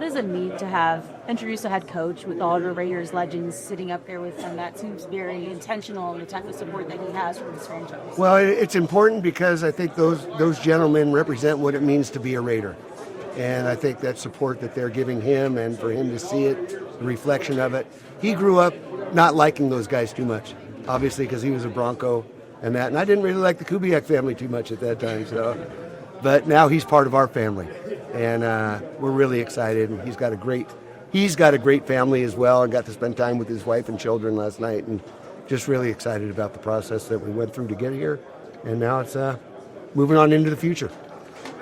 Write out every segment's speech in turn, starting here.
what does it mean to introduce a head coach with all the Raiders legends sitting up there with him? That seems very intentional in the type of support that he has from his franchise. Well, it's important because I think those gentlemen represent what it means to be a Raider. And I think that support that they're giving him, and for him to see it, the reflection of it. He grew up not liking those guys too much, obviously, because he was a Bronco and that. And I didn't really like the Kubiak family too much at that time. But now he's part of our family, and we're really excited. And he's got a great family as well, and got to spend time with his wife and children last night, and just really excited about the process that we went through to get here. And now it's moving on into the future.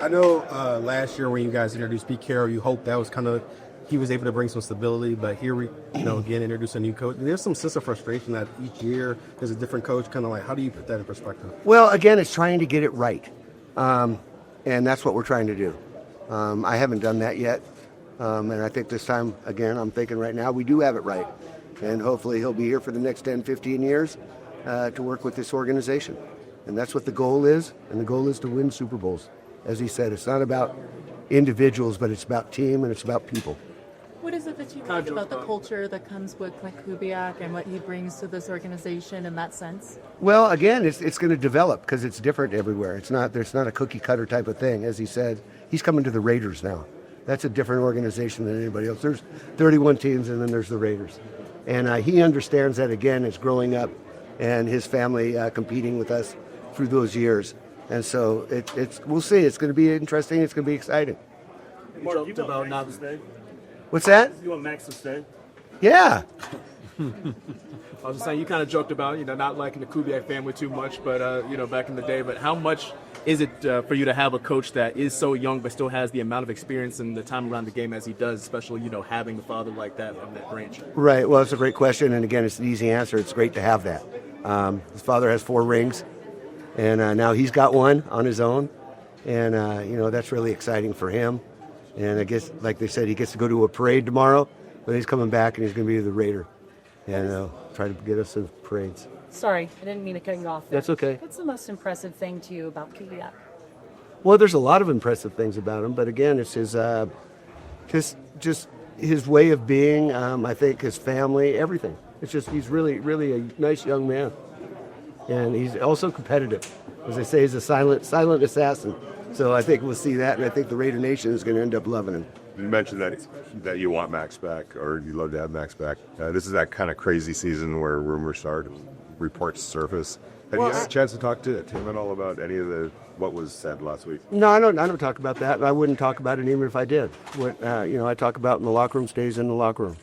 I know last year when you guys introduced Pete Carroll, you hoped that was kind of he was able to bring some stability, but here we, again, introduce a new coach. There's some sense of frustration that each year there's a different coach. Kind of like, how do you put that in perspective? Well, again, it's trying to get it right, and that's what we're trying to do. I haven't done that yet, and I think this time, again, I'm thinking right now we do have it right, and hopefully he'll be here for the next 10, 15 years to work with this organization, and that's what the goal is, and the goal is to win Super Bowls. As he said, it's not about individuals, but it's about team and it's about people. What is it that you like about the culture that comes with Klint Kubiak and what he brings to this organization in that sense? Well, again, it's going to develop because it's different everywhere. There's not a cookie cutter type of thing. As he said, he's coming to the Raiders now. That's a different organization than anybody else. There's 31 teams, and then there's the Raiders. And he understands that, again, as growing up and his family competing with us through those years. And so we'll see. It's going to be interesting. It's going to be exciting. You joked about not to stay. What's that? You want Maxx to stay? Yeah. I was just saying, you kind of joked about, not liking the Kubiak family too much, but, back in the day. But how much is it for you to have a coach that is so young but still has the amount of experience and the time around the game as he does, especially, having the father like that on that branch? Right. Well, it's a great question. And, again, it's an easy answer. It's great to have that. His father has 4 rings, and now he's got one on his own. And, that's really exciting for him. And I guess, like they said, he gets to go to a parade tomorrow, but he's coming back and he's going to be the Raider. And try to get us some parades. Sorry, I didn't mean to cut you off there. That's okay. What's the most impressive thing to you about Kubiak? Well, there's a lot of impressive things about him, but again, it's his just his way of being. I think his family, everything. It's just he's really, really a nice young man, and he's also competitive. As they say, he's a silent assassin. So I think we'll see that, and I think the Raider Nation is going to end up loving him. You mentioned that you want Maxx back, or you'd love to have Maxx back. This is that kind of crazy season where rumors start and reports surface. Have you had a chance to talk to Tim at all about any of what was said last week? No, I don't talk about that. I wouldn't talk about it even if I did. What I talk about in the locker room stays in the locker room.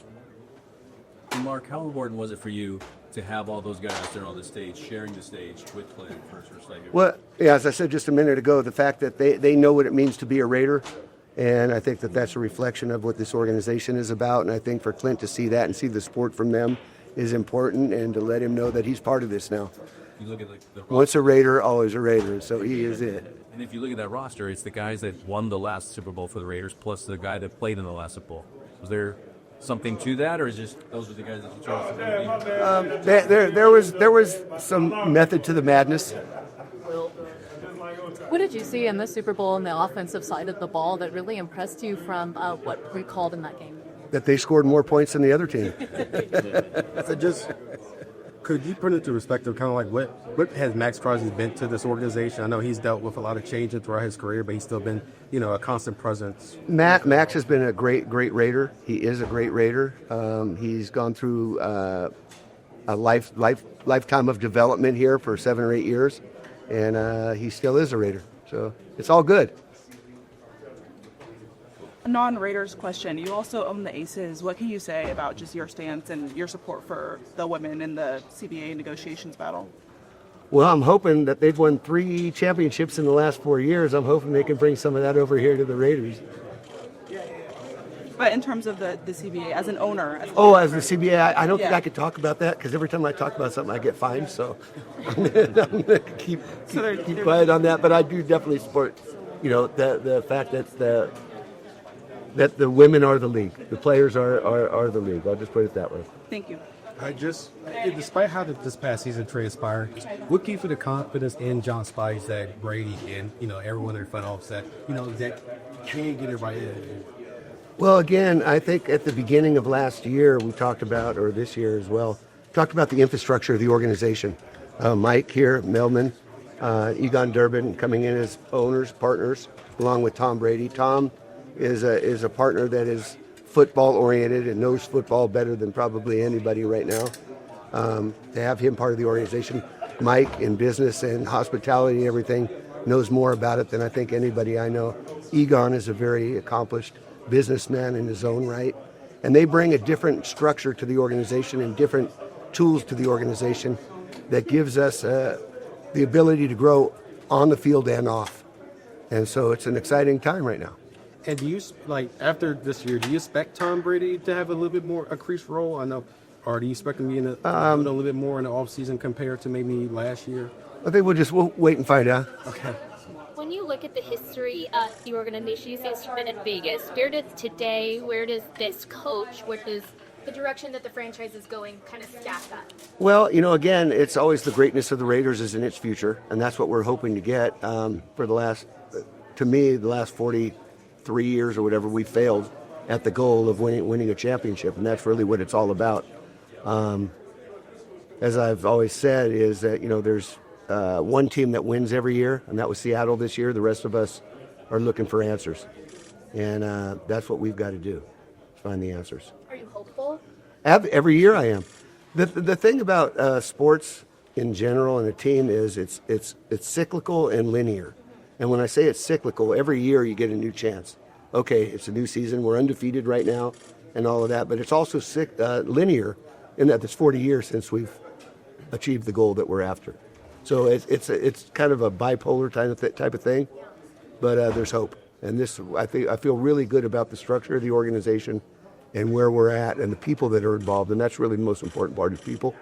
Mark, how important was it for you to have all those guys there on the stage, sharing the stage with Klint first? Well, yeah, as I said just a minute ago, the fact that they know what it means to be a Raider, and I think that that's a reflection of what this organization is about, and I think for Klint to see that and see the support from them is important, and to let him know that he's part of this now. You look at once a Raider, always a Raider, so he is it. And if you look at that roster, it's the guys that won the last Super Bowl for the Raiders, plus the guy that played in the last Super Bowl. Was there something to that, or is just those are the guys that you chose to There was some method to the madness. What did you see in the Super Bowl on the offensive side of the ball that really impressed you from what we called in that game? That they scored more points than the other team. So just could you put it into perspective, kind of like what has Maxx Crosby been to this organization? I know he's dealt with a lot of changes throughout his career, but he's still been, a constant presence. Maxx has been a great Raider. He is a great Raider. He's gone through a lifetime of development here for 7 or 8 years, and he still is a Raider. So it's all good. A non-Raiders question. You also own the Aces. What can you say about just your stance and your support for the women in the CBA negotiations battle? Well, I'm hoping that they've won 3 championships in the last 4 years. I'm hoping they can bring some of that over here to the Raiders. But in terms of the CBA, as an owner. As the CBA, I don't think I could talk about that because every time I talk about something, I get fined. So I'm going to keep quiet on that. But I do definitely support, the fact that the women are the league. The players are the league. I'll just put it that way. Thank you. Despite how this past season transpired, what gives you the confidence in John Spice that Brady and everyone in the front office that that can get it right? Well, again, I think at the beginning of last year, we talked about, or this year as well, talked about the infrastructure of the organization. Mike here, Melman, Egon Durbin coming in as owners, partners, along with Tom Brady. Tom is a partner that is football oriented and knows football better than probably anybody right now. To have him part of the organization, Mike in business and hospitality and everything knows more about it than I think anybody I know. Egon is a very accomplished businessman in his own right, and they bring a different structure to the organization and different tools to the organization that gives us the ability to grow on the field and off. And so it's an exciting time right now. And do you, like, after this year, do you expect Tom Brady to have a little bit more increased role? I know, or do you expect him to be in a little bit more in the offseason compared to maybe last year? I think we'll wait and find out. Okay. When you look at the history of the organization, you say it's been in Vegas. Where does today, where does this coach, where does the direction that the franchise is going kind of stack up? Well, again, it's always the greatness of the Raiders is in its future, and that's what we're hoping to get. For the last 43 years or whatever, we failed at the goal of winning a championship, and that's really what it's all about. As I've always said, is that there's one team that wins every year, and that was Seattle this year. The rest of us are looking for answers, and that's what we've got to do, find the answers. Are you hopeful? Every year I am. The thing about sports in general and a team is it's cyclical and linear. And when I say it's cyclical, every year you get a new chance. Okay, it's a new season. We're undefeated right now and all of that. But it's also linear in that it's 40 years since we've achieved the goal that we're after. So it's kind of a bipolar type of thing. But there's hope. And I feel really good about the structure of the organization and where we're at and the people that are involved. And that's really the most important part is people.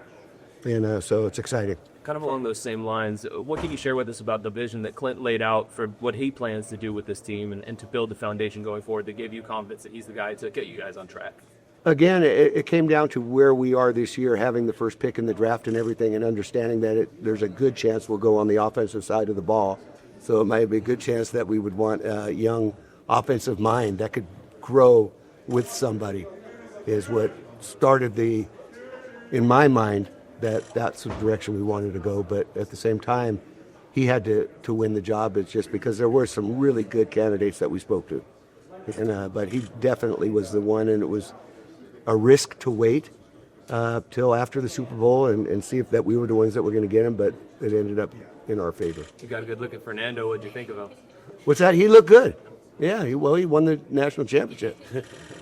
And so it's exciting. Kind of along those same lines, what can you share with us about the vision that Klint laid out for what he plans to do with this team and to build the foundation going forward to give you confidence that he's the guy to get you guys on track? Again, it came down to where we are this year, having the first pick in the draft and everything, and understanding that there's a good chance we'll go on the offensive side of the ball. So it might be a good chance that we would want a young offensive mind that could grow with somebody is what started in my mind, that's the direction we wanted to go. But at the same time, he had to win the job. It's just because there were some really good candidates that we spoke to. And but he definitely was the one, and it was a risk to wait till after the Super Bowl and see if that we were the ones that were going to get him, but it ended up in our favor. You got a good look at Fernando. What'd you think of him? What's that? He looked good. Yeah, he won the national championship.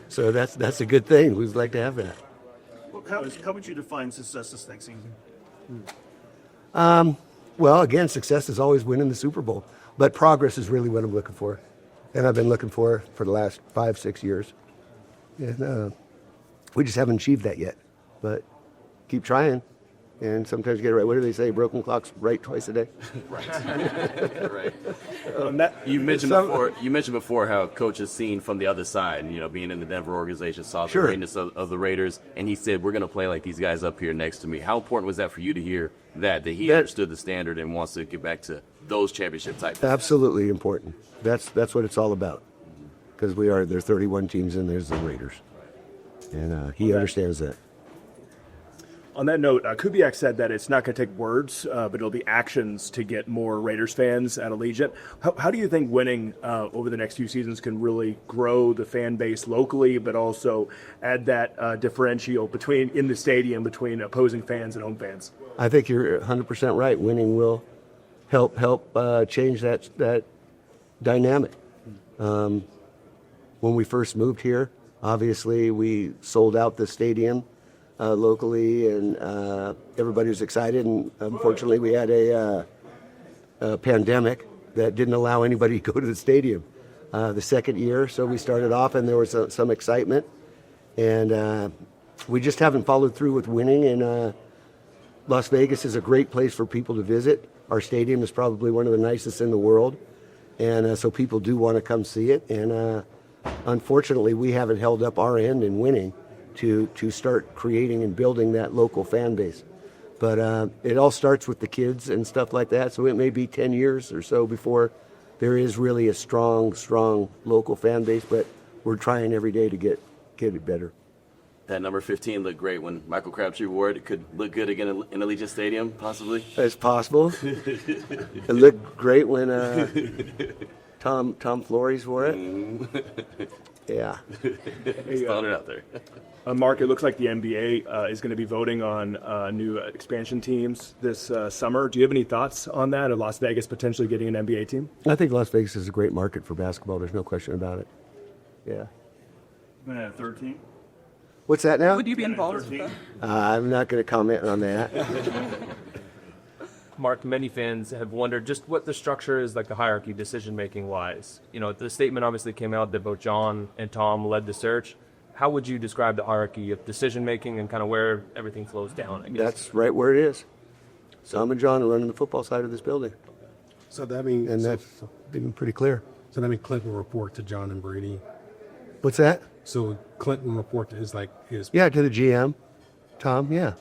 So that's a good thing. We'd like to have that. Well, how would you define success this next season? Well, again, success is always winning the Super Bowl, but progress is really what I'm looking for, and I've been looking for the last 5-6 years, and we just haven't achieved that yet. But keep trying, and sometimes you get it right. What do they say? Broken clock's right twice a day. Right. You mentioned before how Coach is seen from the other side. Being in the Denver organization, saw the greatness of the Raiders, and he said, "We're going to play like these guys up here next to me." How important was that for you to hear that he understood the standard and wants to get back to those championship type? Absolutely important. That's what it's all about. Because there's 31 teams and there's the Raiders, and he understands that. On that note, Kubiak said that it's not going to take words, but it'll be actions to get more Raiders fans at Allegiant. How do you think winning over the next few seasons can really grow the fan base locally, but also add that differential in the stadium between opposing fans and home fans? I think you're 100% right. Winning will help change that dynamic. When we first moved here, obviously we sold out the stadium locally, and everybody was excited. And unfortunately, we had a pandemic that didn't allow anybody to go to the stadium the second year. So we started off, and there was some excitement, and we just haven't followed through with winning. And Las Vegas is a great place for people to visit. Our stadium is probably one of the nicest in the world, and so people do want to come see it. And unfortunately, we haven't held up our end in winning to start creating and building that local fan base. But it all starts with the kids and stuff like that, so it may be 10 years or so before there is really a strong local fan base. But we're trying every day to get it better. That number 15 looked great when Michael Crabtree wore it. It could look good again in Allegiant Stadium, possibly. It's possible. It looked great when Tom Flores wore it. Yeah. Just throwing it out there. Mark, it looks like the NBA is going to be voting on new expansion teams this summer. Do you have any thoughts on that, or Las Vegas potentially getting an NBA team? I think Las Vegas is a great market for basketball. There's no question about it. Yeah. You're going to have 13? What's that now? Would you be involved with that? I'm not going to comment on that. Mark, many fans have wondered just what the structure is like, the hierarchy, decision-making wise. You know, the statement obviously came out that both John and Tom led the search. How would you describe the hierarchy of decision-making and kind of where everything flows down, I guess? That's right where it is. Tom and John are running the football side of this building. So that means, And that's been pretty clear. so that means Clint will report to John and Brady. What's that? So Clint will report to his Yeah, to the GM. Tom, yeah.